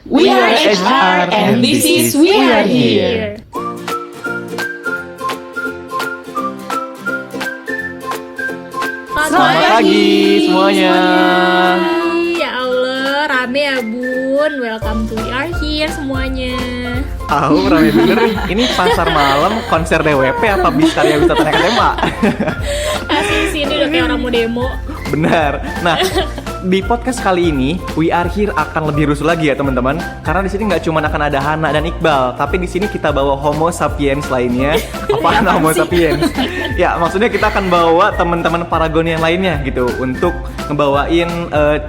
We are HR and this is We Are Here. Selamat pagi semuanya. Ya Allah, rame ya Bun. Welcome to We Are Here semuanya. Tahu rame bener nih. Ini pasar malam konser DWP apa Biskarya Wisata Naik SMA? Asli sini udah kayak orang mau demo. Benar. Nah, di podcast kali ini We Are Here akan lebih rusuh lagi ya teman-teman. Karena di sini nggak cuma akan ada Hana dan Iqbal, tapi di sini kita bawa Homo sapiens lainnya. Apaan Homo sapiens? Ya, maksudnya kita akan bawa teman-teman Paragon yang lainnya gitu untuk ngebawain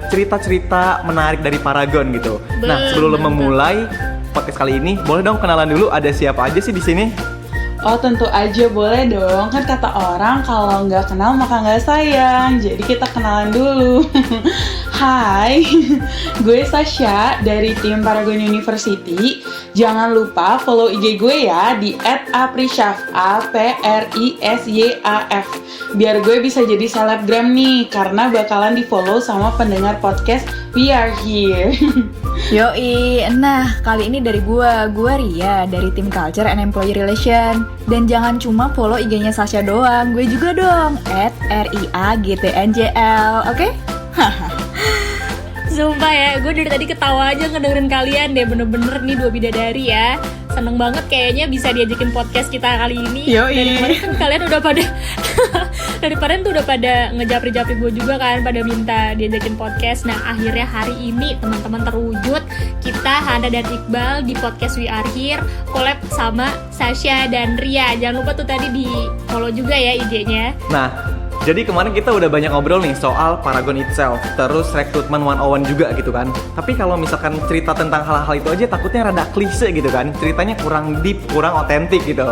cerita-cerita menarik dari Paragon gitu. Nah, sebelum memulai podcast kali ini, boleh dong kenalan dulu ada siapa aja sih di sini? Oh tentu aja boleh dong, kan kata orang kalau nggak kenal maka nggak sayang. Jadi kita kenalan dulu. Hai, gue Sasha dari tim Paragon University. Jangan lupa follow IG gue ya di @aprisyaf APRISYAF. Biar gue bisa jadi selebgram nih, karena bakalan di follow sama pendengar podcast We Are Here. Yoi, nah kali ini dari gue Ria dari tim Culture and Employee Relation. Dan jangan cuma follow IG-nya Sasha doang, gue juga dong @RIAGTNJL, oke? Sumpah ya, gue dari tadi ketawa aja ngedengerin kalian deh. Bener-bener nih dua bidadari ya. Seneng banget kayaknya bisa diajakin podcast kita kali ini. Yoi. Dari kemarin kan kalian udah pada dari kemarin tuh udah pada ngejapri-japri gue juga kan, pada minta diajakin podcast. Nah akhirnya hari ini teman-teman terwujud. Kita Hana dan Iqbal di podcast We Are Here collab sama Sasha dan Ria. Jangan lupa tuh tadi di follow juga ya IG-nya. Nah, jadi kemarin kita udah banyak ngobrol nih soal Paragon itself, terus rekrutmen 101 juga gitu kan. Tapi kalau misalkan cerita tentang hal-hal itu aja takutnya rada klise gitu kan. Ceritanya kurang deep, kurang otentik gitu.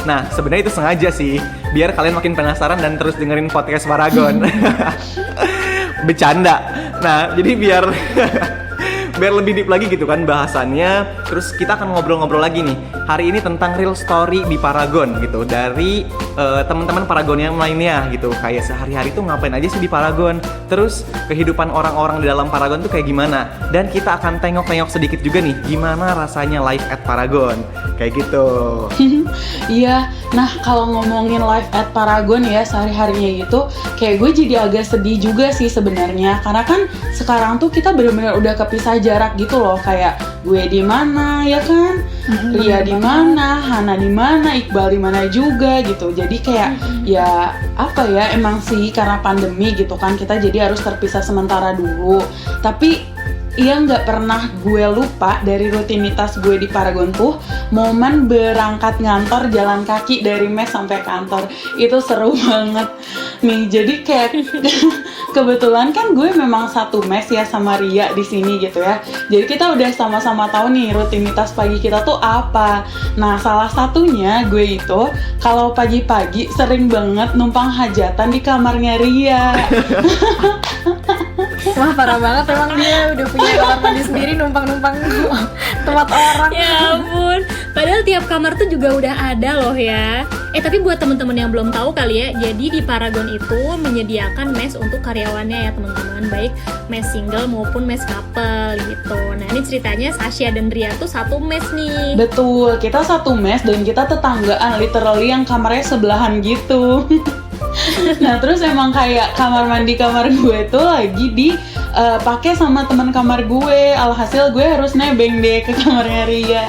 Nah, sebenarnya itu sengaja sih, biar kalian makin penasaran dan terus dengerin podcast Paragon. Bercanda. Nah, jadi biar lebih deep lagi gitu kan bahasannya. Terus kita akan ngobrol-ngobrol lagi nih hari ini tentang real story di Paragon gitu, dari teman-teman Paragon yang lainnya gitu. Kayak sehari-hari tuh ngapain aja sih di Paragon, terus kehidupan orang-orang di dalam Paragon tuh kayak gimana. Dan kita akan tengok-tengok sedikit juga nih gimana rasanya live at Paragon kayak gitu. Iya, nah kalau ngomongin live at Paragon ya sehari-harinya gitu, kayak gue jadi agak sedih juga sih sebenarnya. Karena kan sekarang tuh kita benar-benar udah kepisah jarak gitu loh. Kayak gue di mana ya kan, Ria di mana, Hana di mana, Iqbal di mana juga gitu. Jadi kayak ya apa ya, emang sih karena pandemi gitu kan kita jadi harus terpisah sementara dulu. Tapi iya nggak pernah gue lupa dari rutinitas gue di Paragon tuh momen berangkat ngantor jalan kaki dari mes sampai kantor. Itu seru banget nih. Jadi kayak kebetulan kan gue memang satu mes ya sama Ria di sini gitu ya. Jadi kita udah sama-sama tahu nih rutinitas pagi kita tuh apa. Nah salah satunya gue itu kalau pagi-pagi sering banget numpang hajatan di kamarnya Ria. Wah parah banget emang dia udah punya kamar mandi sendiri, numpang-numpang tempat orang. Ya ampun, padahal tiap kamar tuh juga udah ada loh ya. Tapi buat teman-teman yang belum tahu kali ya, jadi di Paragon itu menyediakan mes untuk karyawannya ya teman-teman, baik mes single maupun mes couple gitu. Nah ini ceritanya Sasha dan Ria tuh satu mes nih. Betul, kita satu mes dan kita tetanggaan, literally yang kamarnya sebelahan gitu. Nah terus emang kayak kamar mandi kamar gue tuh lagi pakai sama teman kamar gue. Alhasil gue harus nebeng deh ke kamarnya Ria.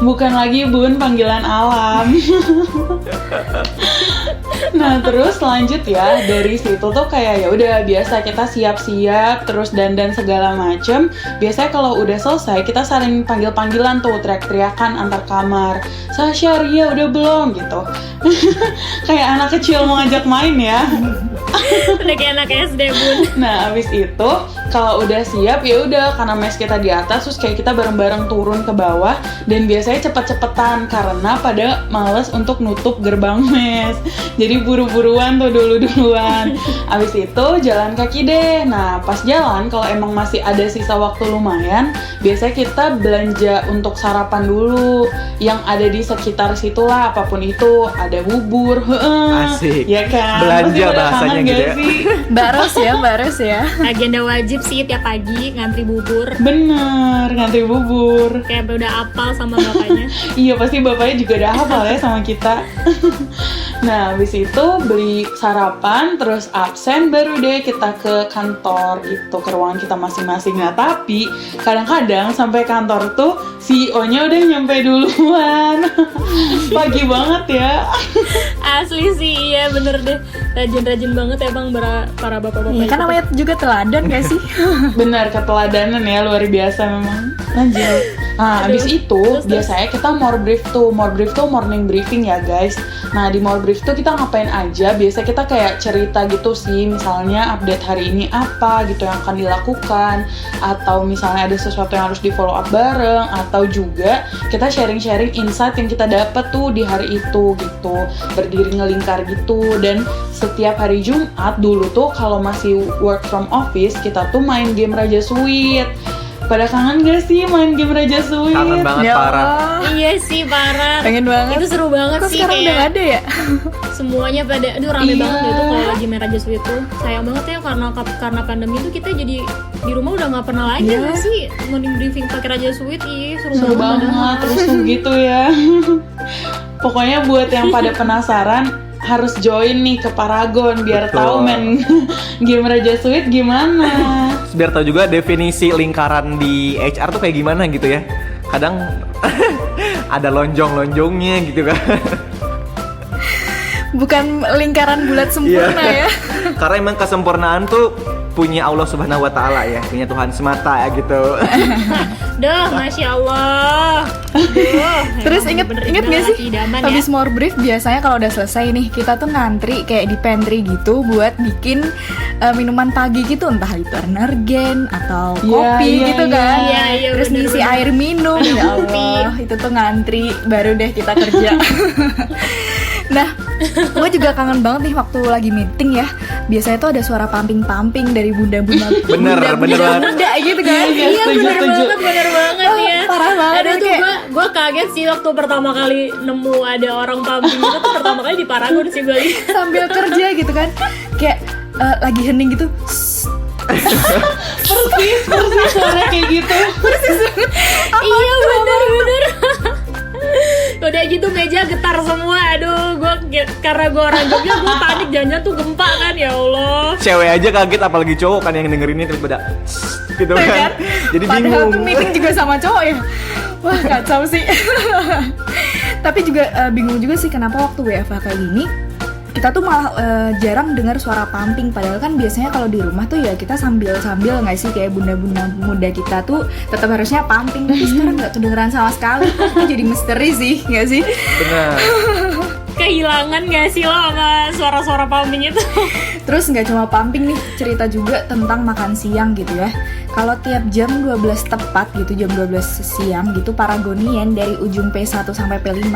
Bukan lagi Bun, panggilan alam. Nah terus lanjut ya, dari situ tuh kayak ya udah biasa kita siap-siap terus dandan segala macem. Biasanya kalau udah selesai kita saling panggil-panggilan tuh, teriak-teriakan antar kamar. Sasha, Ria udah belum gitu. Kayak anak kecil mau ngajak main ya. Udah kayak anak SD Bun. Nah abis itu kalau udah siap ya udah, karena mes kita di atas terus kayak kita bareng-bareng turun ke bawah. Dan biasanya cepet-cepetan karena pada males untuk nutup gerbang mes. Jadi buru-buruan tuh duluan. Abis itu jalan kaki deh. Nah pas jalan kalau emang masih ada sisa waktu lumayan, biasanya kita belanja untuk sarapan dulu yang ada di sekitar situlah, apapun itu. Ada bubur, Asik. ya kan? Belanja bahasanya gitu nggak ya. sih? Mbak Ros ya. Agenda wajib sih tiap pagi ngantri bubur. Bener, ngantri bubur. Kayak udah apal sama bapaknya. Iya, pasti bapaknya juga udah hafal ya sama kita. Nah, habis itu beli sarapan, terus absen, baru deh kita ke kantor gitu, ke ruangan kita masing-masing. Nah, tapi kadang-kadang sampai kantor tuh CEO-nya udah nyampe duluan. Pagi banget ya. Asli sih, iya bener deh. Rajin-rajin banget emang para bapak-bapak Iya kan itu. namanya juga teladan gak sih? Benar, keteladanan ya, luar biasa memang. Lanjut. Nah, Aduh, habis itu terus. biasanya kita more brief tuh morning briefing ya guys. Nah, di more brief tuh kita ngapain aja? Biasa kita kayak cerita gitu sih, misalnya update hari ini apa gitu yang akan dilakukan, atau misalnya ada sesuatu yang harus di follow up bareng, atau juga kita sharing-sharing insight yang kita dapat tuh di hari itu gitu, berdiri ngelingkar gitu. Dan setiap hari Jumat dulu tuh kalau masih work from office, kita tuh main game Raja Sweet. Pada kangen gak sih main game Raja Sweet? Kangen banget Ya parah. Allah, Iya sih parah. pengen banget. Itu seru banget Kok sih sekarang udah kayak gak ada ya? semuanya pada aduh rame Iya. banget deh tuh kalau lagi main Raja Sweet tuh. Sayang banget ya karena pandemi tuh kita jadi di rumah udah nggak pernah lagi Iya. nggak sih morning briefing pakai Raja Sweet. Ih, Seru banget, terus tuh gitu ya. Pokoknya buat yang pada penasaran harus join nih ke Paragon biar Betul. tahu main game Raja Sweet gimana. Biar tahu juga definisi lingkaran di HR tuh kayak gimana gitu ya. Kadang ada lonjong-lonjongnya gitu kan. Bukan lingkaran bulat sempurna Iya. ya. Karena emang kesempurnaan tuh punya Allah Subhanahu wa taala ya, punya Tuhan semata ya gitu. Duh, Masya Allah. Duh, Terus emang inget bener-bener gak sih? idaman ya. Habis more brief biasanya kalau udah selesai nih, kita tuh ngantri kayak di pantry gitu buat bikin minuman pagi gitu, entah itu energen atau Iya, kopi iya, gitu iya. kan. Iya, Terus bener-bener. ngisi air minum. Ya kopi. Allah, itu tuh ngantri baru deh kita kerja. Nah, gue juga kangen banget nih waktu lagi meeting ya. Biasanya tuh ada suara pamping-pamping dari bunda-bunda Bener banget. muda gitu kan. Iya, Iya setuju. bener banget Oh, ya. parah banget Ada itu tuh kayak- gue kaget sih waktu pertama kali nemu ada orang pumping itu tuh pertama kali di Paragon sih gue lihat. Sambil kerja gitu kan. Kayak lagi hening gitu. persis suara kayak gitu. Iya bener. Udah gitu meja getar semua. Aduh, karena gue orang Jogja gue panik jangan tuh gempa kan ya Allah. Cewek aja kaget apalagi cowok kan yang dengerinnya tiba-tiba gitu Tuh kan. Jadi Padahal bingung. tuh meeting juga sama cowok ya. Wah kacau sih. Tapi juga bingung juga sih kenapa waktu WFH kayak gini kita tuh malah jarang dengar suara pumping. Padahal kan biasanya kalau di rumah tuh ya kita sambil nggak sih, kayak bunda-bunda muda kita tuh tetap harusnya pumping. Tapi sekarang nggak kedengeran sama sekali. Itu jadi misteri sih, nggak sih? Benar. Kehilangan gak sih lo sama suara-suara pumping itu? Terus nggak cuma pumping nih, cerita juga tentang makan siang gitu ya. Kalau tiap jam 12 tepat gitu, jam 12 siang gitu, Paragonien dari ujung P1 sampai P5,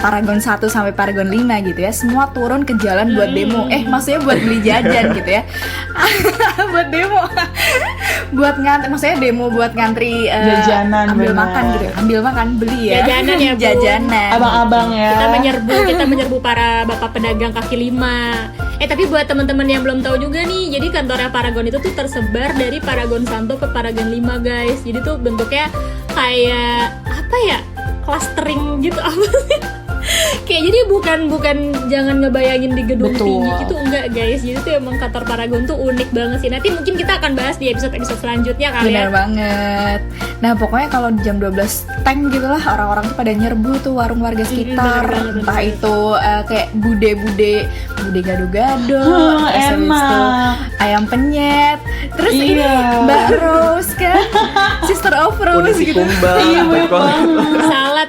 Paragon 1 sampai Paragon 5 gitu ya, semua turun ke jalan buat demo. Maksudnya buat beli jajan gitu ya. Buat demo. Buat ngantri, maksudnya demo buat ngantri Jajanan, ambil bener. makan gitu. Ambil makan, beli ya. Jajanan ya, Bu. Jajanan. Abang-abang ya. Kita menyerbu para bapak pedagang kaki lima. Tapi buat teman-teman yang belum tahu juga nih, jadi kantornya Paragon itu tuh tersebar dari Paragon 1 ke Paragon 5 guys. Jadi tuh bentuknya kayak apa ya, clustering gitu apa sih? Kayak jadi bukan jangan ngebayangin di gedung Betul. tinggi gitu, enggak guys. Jadi tuh emang kantor Paragon tuh unik banget sih. Nanti mungkin kita akan bahas di episode-episode selanjutnya kali Bener ya. banget. Nah pokoknya kalau jam 12 tank gitu lah, orang-orang tuh pada nyerbu tuh warung warga sekitar. bener banget, Entah itu kayak bude gado-gado, terus habis itu Enak. ayam penyet. Terus ini Iya. Mbak Rose kan, Sister of Rose Udah si gitu. kumbang. Iya, banyak banget.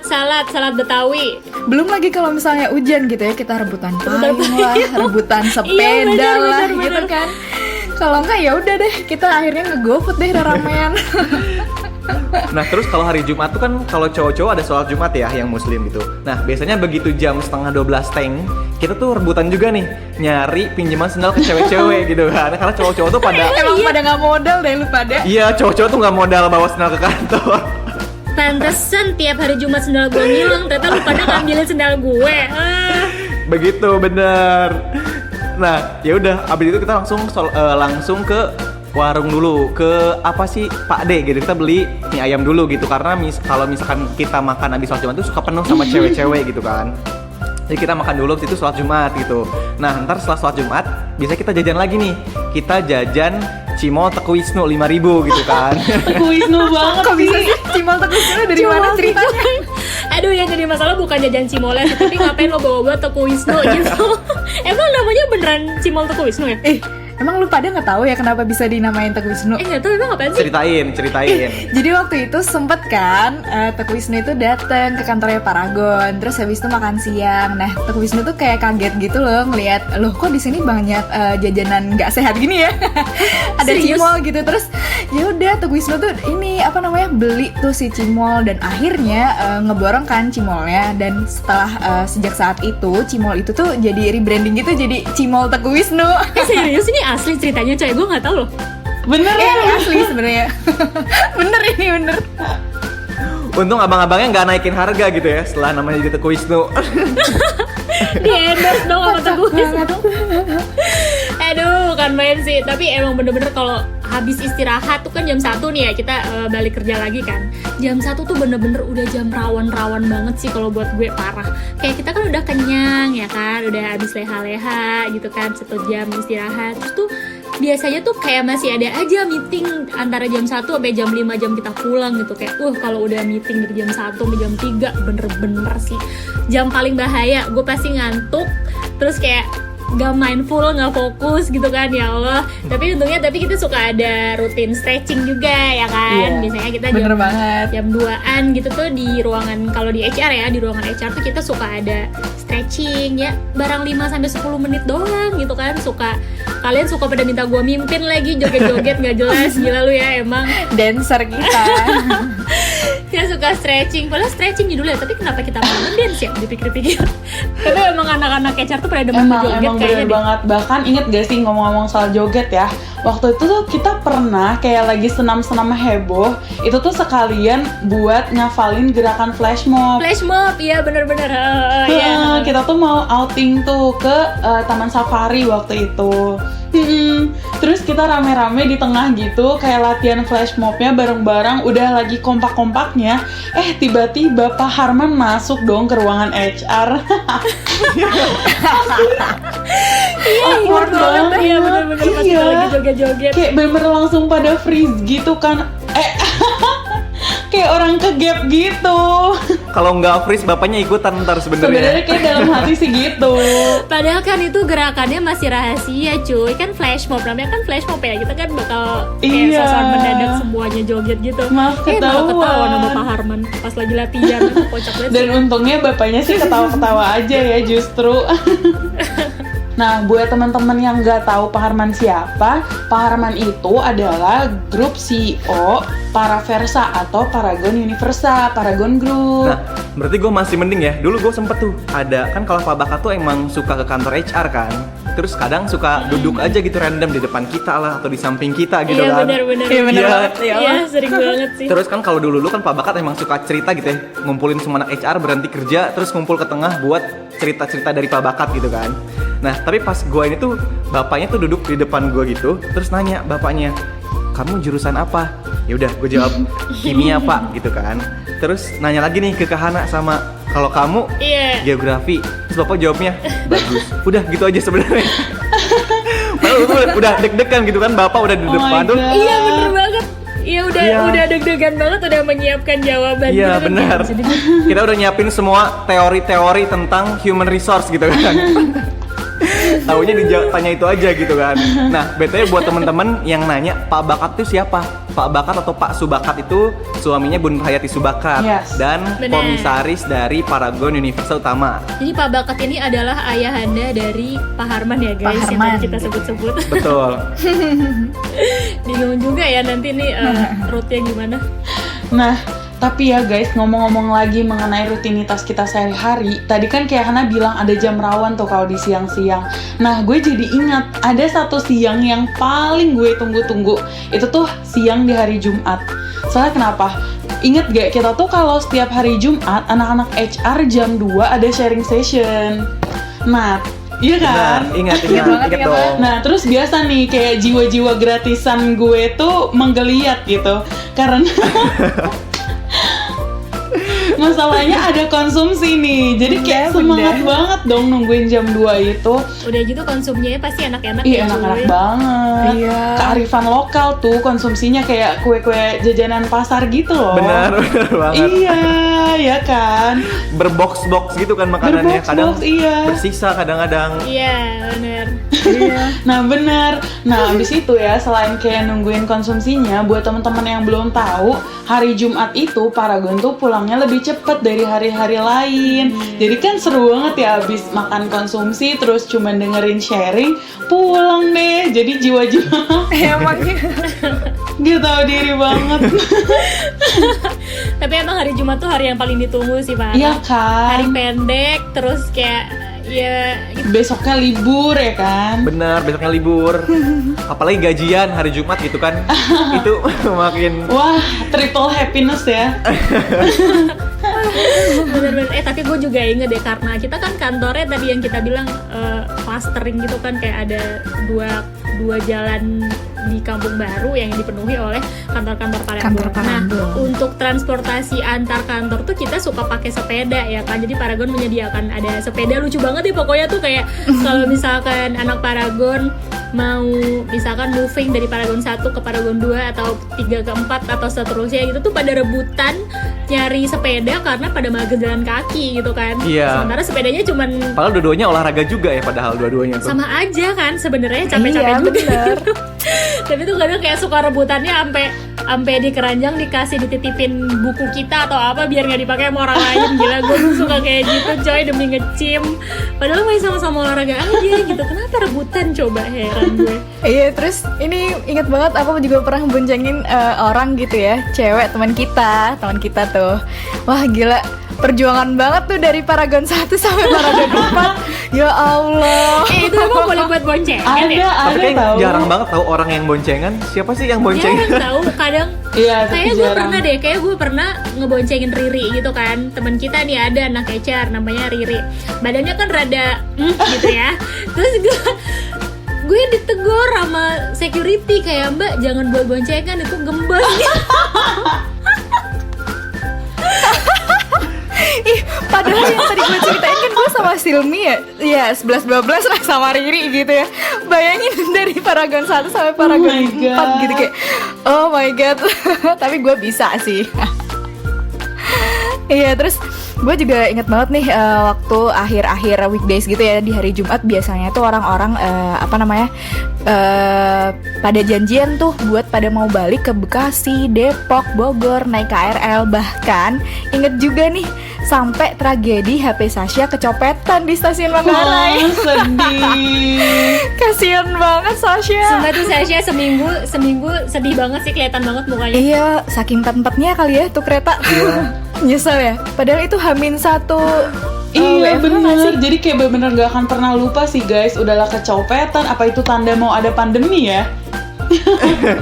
Salad Betawi. Belum lagi kalau misalnya hujan gitu ya, kita rebutan payung lah, rebutan sepeda Iya, bener, lah bener, gitu bener. kan. Kalau enggak ya udah deh, kita akhirnya nge-GoFood deh ramean. Nah terus kalau hari Jumat tuh kan kalau cowok-cowok ada sholat Jumat ya yang muslim gitu. Nah biasanya begitu jam 11:30 teng, kita tuh rebutan juga nih nyari pinjaman sendal ke cewek-cewek gitu kan. Karena cowok-cowok tuh pada Emang pada nggak modal deh lu pada. iya cowok-cowok tuh nggak modal bawa sendal ke kantor. Pantesan tiap hari Jumat sendal gue ngilang, ternyata lu pada ngambilin sendal gue. Begitu bener. Nah, ya udah, abis itu kita langsung ke warung dulu, ke apa sih Pak D gitu. Kita beli mie ayam dulu gitu karena kalau misalkan kita makan abis sholat Jumat tuh suka penuh sama cewek-cewek gitu kan. Jadi kita makan dulu, habis itu sholat Jumat gitu. Nah, ntar setelah sholat Jumat, bisa kita jajan lagi nih. Kita jajan Cimol Teku Wisnu 5.000 gitu kan. Teku Wisnu banget Kok bisa sih. sih Cimol Teguh Wisnu dari mana ceritanya? Aduh, yang jadi masalah bukan jajan cimolnya, tapi ngapain lo bawa-bawa Teku Wisnu gitu. Emang namanya beneran Cimol Teku Wisnu ya? Emang lu pada nggak tahu ya kenapa bisa dinamain Teguh Wisnu? Nggak tahu emang apaan sih? Ceritain. Jadi waktu itu sempet kan Teguh Wisnu itu dateng ke kantornya Paragon, terus habis itu makan siang. Nah Teguh Wisnu tuh kayak kaget gitu loh ngelihat, loh kok di sini banyak jajanan nggak sehat gini ya? Ada Serius? cimol gitu. Terus ya udah Teguh Wisnu tuh ini apa namanya beli tuh si cimol dan akhirnya ngeborong kan cimolnya. Dan setelah sejak saat itu cimol itu tuh jadi rebranding gitu jadi Cimol Teguh Wisnu. Serius ini asli ceritanya coy, gue nggak tahu loh. Bener Ini ya? asli sebenarnya. bener. Untung abang-abangnya nggak naikin harga gitu ya setelah namanya jadi Teku Wisnu. Di endorse dong sama Teguh Wisnu. Aduh, bukan main sih. Tapi emang bener-bener kalau habis istirahat tuh kan jam 1 nih ya, kita balik kerja lagi kan. Jam 1 tuh bener-bener udah jam rawan-rawan banget sih kalau buat gue, parah. Kayak kita kan udah kenyang ya kan, udah habis leha-leha gitu kan, 1 jam istirahat. Terus tuh biasanya tuh kayak masih ada aja meeting antara jam 1 sampai jam 5 jam kita pulang gitu. Kayak kalau udah meeting dari jam 1 sampai jam 3 bener-bener sih jam paling bahaya. Gue pasti ngantuk, terus kayak gak mindful, gak fokus gitu kan, ya Allah. Tapi untungnya kita suka ada rutin stretching juga ya kan. Iya, Biasanya kita bener banget. jam 2-an gitu tuh di ruangan, kalau di HR ya, di ruangan HR tuh kita suka ada stretching ya, barang 5-10 menit doang gitu kan. Kalian suka pada minta gue mimpin lagi, joget-joget gak jelas, gila lu ya emang. Dancer kita. Saya suka stretching, padahal stretching dulu ya, tapi kenapa kita mau dance ya dipikir-pikir. Karena emang anak-anak HR tuh pada demen joget Emang kayaknya bener deh. banget. Bahkan inget gak sih ngomong-ngomong soal joget ya, waktu itu tuh kita pernah kayak lagi senam-senam heboh, itu tuh sekalian buat ngafalin gerakan flash mob. Flash mob, iya bener-bener. Iya. Kita tuh mau outing tuh ke Taman Safari waktu itu. Terus kita rame-rame di tengah gitu kayak latihan flash mobnya bareng-bareng, udah lagi kompak-kompaknya, tiba-tiba Pak Harman masuk dong ke ruangan HR. Awkward banget. Iya bener-bener pas kita Iya. lagi joget-joget. Kayak bener-bener langsung pada freeze gitu kan. Kayak orang ke gap gitu. Kalau nggak freeze bapaknya ikutan ntar Sebenarnya sebenarnya. kayak dalam hati sih gitu. Padahal kan itu gerakannya masih rahasia cuy. Kan flash mob, namanya kan flash mob ya. Kita kan bakal kayak Iya. sosokan mendadak semuanya joget gitu. Malah Malah ketahuan. ketahuan sama Pak Harman pas lagi latihan. Itu kocak banget. Dan untungnya bapaknya sih ketawa-ketawa aja ya justru. Nah, buat teman-teman yang nggak tahu Pak Harman siapa, Pak Harman itu adalah grup CEO Paraversa atau Paragon Universa, Paragon Group. Nah, berarti gue masih mending ya. Dulu gue sempet tuh ada, kan kalau Pak Bakat tuh emang suka ke kantor HR kan. Terus kadang suka duduk aja gitu random di depan kita lah atau di samping kita gitu Iya kan. bener-bener. Iya bener Iya. banget ya. Iya sering banget sih. Terus kan kalau dulu kan Pak Bakat emang suka cerita gitu ya, ngumpulin semua anak HR berhenti kerja terus ngumpul ke tengah buat cerita-cerita dari Pak Bakat gitu kan. Nah, tapi pas gue ini tuh bapaknya tuh duduk di depan gue gitu, terus nanya bapaknya, "Kamu jurusan apa?" Ya udah, gue jawab kimia Pak gitu kan. Terus nanya lagi nih ke Kahana sama, "Kalau kamu Iya. geografi." Terus bapak jawabnya, "Bagus." Udah gitu aja sebenarnya. Padahal itu udah deg-degan gitu kan, bapak udah di Oh my depan tuh. God. Iya bener banget. Iya udah deg-degan banget, udah menyiapkan jawaban. Iya gitu kan. benar. Kita udah nyiapin semua teori-teori tentang human resource gitu kan. Taunya ditanya itu aja gitu kan. Nah, BTW buat temen-temen yang nanya Pak Bakat itu siapa? Pak Bakat atau Pak Subakat itu suaminya Bun Hayati Subakat. Yes. Dan Bener. komisaris dari Paragon Universa Utama. Jadi Pak Bakat ini adalah ayahanda dari Pak Harman ya guys, Pak yang Harman, tadi kita gitu. sebut-sebut. Betul. Bingung juga ya nanti nih rootnya gimana. Nah, tapi ya guys, ngomong-ngomong lagi mengenai rutinitas kita sehari-hari, tadi kan kayak Hana bilang ada jam rawan tuh kalau di siang-siang. Nah, gue jadi ingat ada satu siang yang paling gue tunggu-tunggu. Itu tuh siang di hari Jumat. Soalnya kenapa? Ingat gak, kita tuh kalau setiap hari Jumat, anak-anak HR jam 2 ada sharing session. Nah, Iya kan? Benar, ingat banget, ingat dong. Nah, terus biasa nih kayak jiwa-jiwa gratisan gue tuh menggeliat gitu. Karena masalahnya ada konsumsi nih. Jadi kayak Iya, semangat bener. banget dong nungguin jam 2 itu. Udah gitu konsumsinya pasti enak-enak Iya, ya, enak-enak cuy. banget. Iya. Kearifan lokal tuh konsumsinya kayak kue-kue jajanan pasar gitu loh. Benar banget. Iya, ya kan? Berbox-box gitu kan makanannya. Kadang Berbox-box, iya. bersisa kadang-kadang. Iya, bener. Nah bener. Nah abis itu ya selain kayak nungguin konsumsinya, buat teman-teman yang belum tahu, hari Jumat itu Paragon tuh pulangnya lebih cepet dari hari-hari lain. Jadi kan seru banget ya abis makan konsumsi terus cuman dengerin sharing, pulang deh. Jadi jiwa-jiwa Emangnya dia tahu diri banget. Tapi emang hari Jumat tuh hari yang paling ditunggu sih, Pak. Iya Hari kan? pendek, terus kayak ya Besoknya libur ya kan? Benar, besoknya libur. Apalagi gajian hari Jumat gitu kan. Itu makin Wah, triple happiness ya. bener-bener. Tapi gue juga inget deh karena kita kan kantornya tadi yang kita bilang clustering gitu kan, kayak ada dua jalan di Kampung Baru yang dipenuhi oleh kantor-kantor Paragon. Kantor Paragon. Nah, untuk transportasi antar kantor tuh kita suka pakai sepeda ya kan. Jadi Paragon menyediakan ada sepeda lucu banget ya pokoknya tuh kayak kalau misalkan anak Paragon mau misalkan moving dari Paragon 1 ke Paragon 2 atau 3 ke 4 atau seterusnya gitu tuh pada rebutan nyari sepeda karena pada mager jalan kaki gitu kan. Iya. Sementara sepedanya cuman padahal dua-duanya olahraga juga ya padahal dua-duanya tuh. sama aja kan sebenarnya, capek-capek Iya, juga bener. gitu. Tapi tuh kadang kayak suka rebutannya sampai di keranjang dikasih dititipin buku kita atau apa biar nggak dipakai sama orang lain. Gila, gue tuh suka kayak gitu coy demi ngecim. Padahal masih sama-sama olahraga aja gitu. Kenapa rebutan coba, heran gue. Iya, terus ini inget banget aku juga pernah boncengin orang gitu ya, cewek teman kita tuh. Wah gila, perjuangan banget tuh dari Paragon 1 sampai Paragon 4. Ya Allah. Itu emang boleh buat boncengan Ada, ya? Tapi ada kayak tahu. jarang banget tahu orang yang boncengan. Siapa sih yang boncengan? Jarang tahu kadang. Iya, tapi Kayak gue jarang. pernah deh, kayak gue pernah ngeboncengin Riri gitu kan. Teman kita nih ada anak ecer namanya Riri. Badannya kan rada gitu ya. Terus gue ditegur sama security kayak, Mbak jangan buat boncengan itu gembos. Ih, padahal yang tadi gue ceritain kan gue sama Silmi ya. Iya, 11-12 lah sama Riri gitu ya. Bayangin dari Paragon 1 sampai Paragon my 4 God. gitu kayak oh my god. Tapi gue bisa sih. Iya, terus gue juga inget banget nih waktu akhir-akhir weekdays gitu ya, di hari Jumat biasanya tuh orang-orang pada janjian tuh buat pada mau balik ke Bekasi, Depok, Bogor, naik KRL. Bahkan inget juga nih sampai tragedi HP Sasha kecopetan di stasiun Manggarai. Oh, sedih. Kasian banget Sasha. Sumpah tuh Sasha seminggu sedih banget sih, kelihatan banget mukanya. Iya, saking empet-empetnya kali ya tuh kereta. Nyesel ya. Padahal itu H-1 Iya WFH nggak sih? bener, jadi kayak bener-bener gak akan pernah lupa sih guys. Udahlah kecopetan, apa itu tanda mau ada pandemi ya?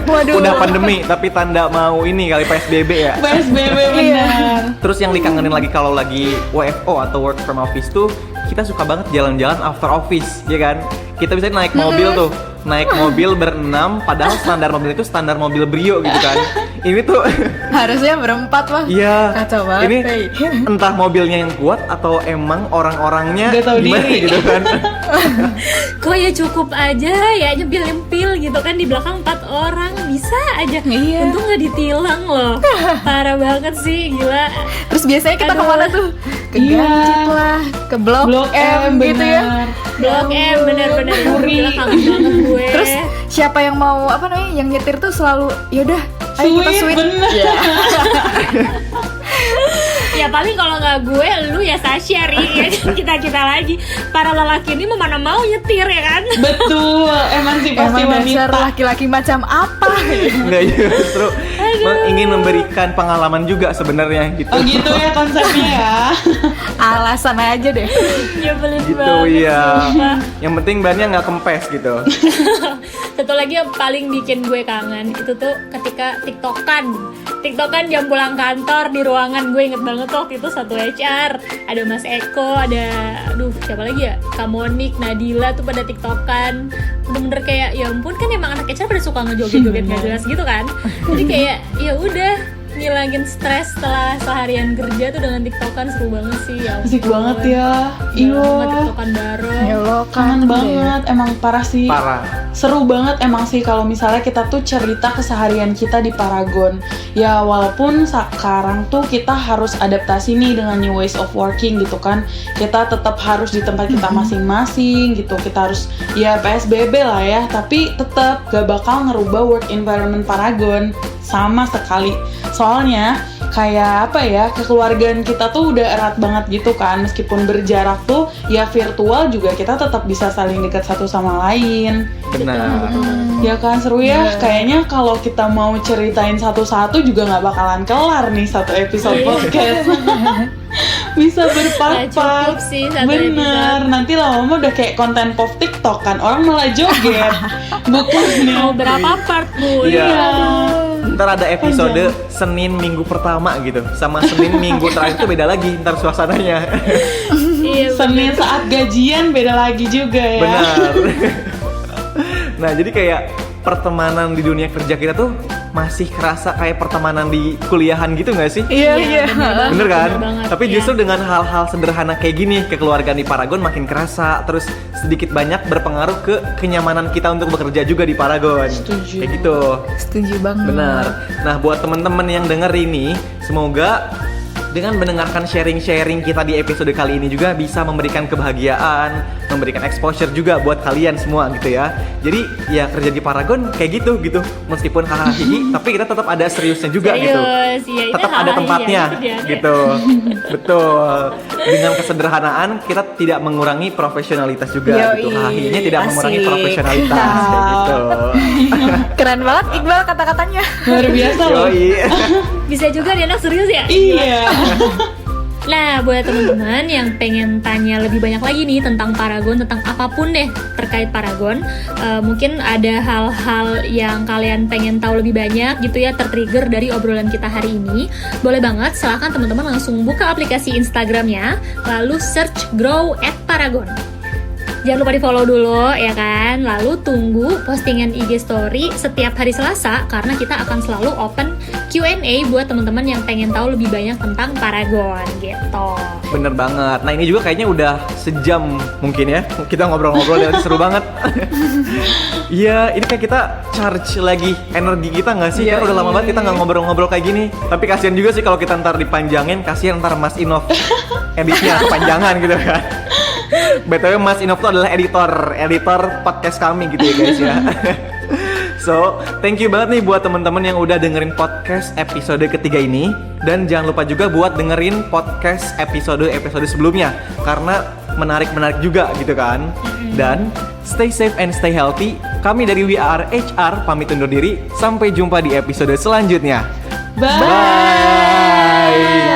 Waduh. Udah pandemi tapi tanda mau ini kali PSBB ya. PSBB bener. Terus yang dikangenin lagi kalau lagi WFO atau work from office tuh kita suka banget jalan-jalan after office, ya kan? Kita bisa naik mobil tuh, naik mobil berenam, padahal standar mobil itu standar mobil Brio gitu kan. Ini tuh Harusnya berempat mah. iya. Kacau banget. Ini Hey. entah mobilnya yang kuat atau emang orang-orangnya Nggak tahu gimana diri. gitu kan. Kok ya cukup aja ya nyempil-nyempil gitu kan, di belakang 4 orang bisa aja. Iya. Untung nggak ditilang loh. Parah banget sih, gila. Terus biasanya kita Aduh. kemana tuh? Ke Iya. Ganjit lah, ke Blok, Blok M gitu ya. bener. Blok M bener-bener Puri. gila, kangen banget gue. Terus siapa yang mau apa namanya yang nyetir tuh selalu yaudah ayo kita Sweet, sweet. bener. Iya. ya paling kalau nggak gue, lu ya Sasha, Ri. Ya kan, kita lagi. Para lelaki ini mau mana mau nyetir ya kan? Betul, emansipasi Emang dasar wanita. laki-laki macam apa? Enggak, justru ingin memberikan pengalaman juga sebenarnya gitu. Oh gitu ya konsepnya ya. Alasan aja deh. Nyebelin Gitu banget. iya. sumpah. Yang penting bannya nggak kempes gitu. Satu lagi yang paling bikin gue kangen itu tuh ketika tiktokan. TikTokan jam pulang kantor di ruangan. Gue inget banget tuh waktu itu satu HR, ada Mas Eko, ada siapa lagi ya, Kak Monik, Nadila tuh pada TikTokan. Bener-bener kayak ya ampun, kan emang anak HR pada suka ngejoget-joget gak jelas gitu kan. Jadi kayak ya udah, ngilangin stres setelah seharian kerja tuh dengan TikTokan. Seru banget sih ya. Asik banget ya. Iya Iya. TikTokan bareng. Ya lo Kangen banget, emang parah sih. Parah. Seru banget emang sih kalau misalnya kita tuh cerita keseharian kita di Paragon. Ya walaupun sekarang tuh kita harus adaptasi nih dengan new ways of working gitu kan. Kita tetap harus di tempat kita masing-masing gitu. Kita harus ya PSBB lah ya, tapi tetap gak bakal ngerubah work environment Paragon sama sekali. Soalnya kayak apa ya, kekeluargaan kita tuh udah erat banget gitu kan. Meskipun berjarak tuh ya virtual juga kita tetap bisa saling dekat satu sama lain. Benar. Ya kan, seru ya. Kayaknya kalau kita mau ceritain satu-satu juga nggak bakalan kelar nih satu episode podcast. Bisa Nggak berpart-part. cukup sih satu Bener, nanti lama-lama udah kayak konten pop TikTok kan, orang malah joget. Bukannya. Mau berapa part Bu? Iya. Iya. Ntar ada episode Senin minggu pertama gitu, sama Senin minggu terakhir tuh beda lagi ntar suasananya. Iya, Senin saat gajian beda lagi juga ya. Benar. Nah jadi kayak pertemanan di dunia kerja kita tuh masih kerasa kayak pertemanan di kuliahan gitu nggak sih? Iya. Bener kan? bener banget, Tapi iya. justru dengan hal-hal sederhana kayak gini, kekeluargaan di Paragon makin kerasa. Terus sedikit banyak berpengaruh ke kenyamanan kita untuk bekerja juga di Paragon. Setuju. Kayak gitu. Setuju banget. Benar. Nah, buat teman-teman yang denger ini, semoga dengan mendengarkan sharing-sharing kita di episode kali ini juga bisa memberikan kebahagiaan, memberikan exposure juga buat kalian semua gitu ya. Jadi ya kerja di Paragon kayak gitu. Meskipun hahaha tapi kita tetap ada seriusnya juga gitu. Serius, iya, itu Tetap ada hal-hal tempatnya yang kerjaan ya. gitu. Betul. Dengan kesederhanaan kita tidak mengurangi profesionalitas juga Yoi, gitu. Hahinya tidak mengurangi asik. profesionalitas kayak gitu. Keren banget Iqbal kata-katanya. Luar biasa loh. Yoi. Bisa juga dia anak serius ya? Iya. Nah, buat teman-teman yang pengen tanya lebih banyak lagi nih tentang Paragon, tentang apapun deh terkait Paragon, mungkin ada hal-hal yang kalian pengen tahu lebih banyak gitu ya, tertrigger dari obrolan kita hari ini, boleh banget silahkan teman-teman langsung buka aplikasi Instagramnya, lalu search grow@paragon. Jangan lupa di follow dulu ya kan. Lalu tunggu postingan IG story setiap hari Selasa, karena kita akan selalu open Q&A buat teman-teman yang pengen tahu lebih banyak tentang Paragon gitu. Bener banget. Nah ini juga kayaknya udah sejam mungkin ya. Kita ngobrol-ngobrol dan seru banget. Iya, ini kayak kita charge lagi energi kita nggak sih? Iya, Kan udah lama banget kita nggak ngobrol-ngobrol kayak gini. Tapi kasihan juga sih kalau kita ntar dipanjangin. Kasihan ntar Mas Inov editnya kepanjangan gitu kan. BTW Mas Inov itu adalah editor podcast kami gitu ya guys ya. So, thank you banget nih buat teman-teman yang udah dengerin podcast episode ketiga ini. Dan jangan lupa juga buat dengerin podcast episode sebelumnya, karena menarik juga gitu kan. Dan stay safe and stay healthy. Kami dari We Are HR pamit undur diri. Sampai jumpa di episode selanjutnya. Bye. Bye.